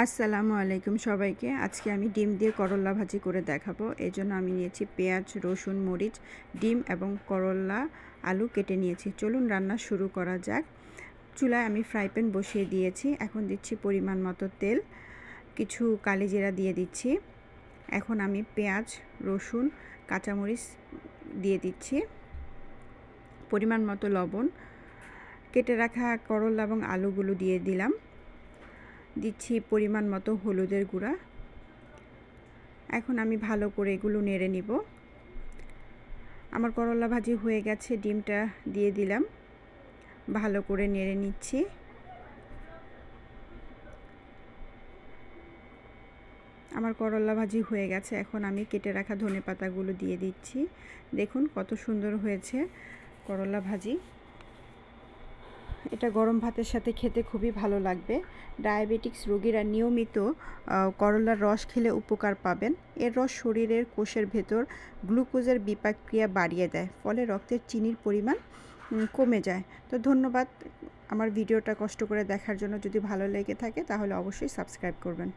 আসসালামু আলাইকুম সবাইকে। আজকে আমি ডিম দিয়ে করল্লা ভাজি করে দেখাবো। এজন্য আমি নিয়েছি পেঁয়াজ, রসুন, মরিচ, ডিম এবং করল্লা, আলু কেটে নিয়েছি। চলুন রান্না শুরু করা যাক। চুলায় আমি ফ্রাই প্যান বসিয়ে দিয়েছি। এখন দিচ্ছি পরিমাণ মতো তেল, কিছু কালিজিরা দিয়ে দিচ্ছি। এখন আমি পেঁয়াজ, রসুন, কাঁচামরিচ দিয়ে দিচ্ছি, পরিমাণ মতো লবণ, কেটে রাখা করল্লা এবং আলুগুলো দিয়ে দিলাম, দিচ্ছি পরিমাণ মতো হলুদের গুঁড়া। এখন আমি ভালো করে এগুলো নেড়ে নিব। আমার করলা ভাজি হয়ে গেছে, ডিমটা দিয়ে দিলাম, ভালো করে নেড়ে নিচ্ছি। আমার করলা ভাজি হয়ে গেছে। এখন আমি কেটে রাখা ধনেপাতাগুলো দিয়ে দিচ্ছি। দেখুন কত সুন্দর হয়েছে করলা ভাজি। এটা গরম ভাতের সাথে খেতে খুবই ভালো লাগবে। ডায়াবেটিক্স রোগীরা নিয়মিত করলার রস খেলে উপকার পাবেন। এর রস শরীরের কোষের ভেতর গ্লুকোজের বিপাক ক্রিয়া বাড়িয়ে দেয়, ফলে রক্তের চিনির পরিমাণ কমে যায়। তো ধন্যবাদ আমার ভিডিওটা কষ্ট করে দেখার জন্য। যদি ভালো লেগে থাকে তাহলে অবশ্যই সাবস্ক্রাইব করবেন।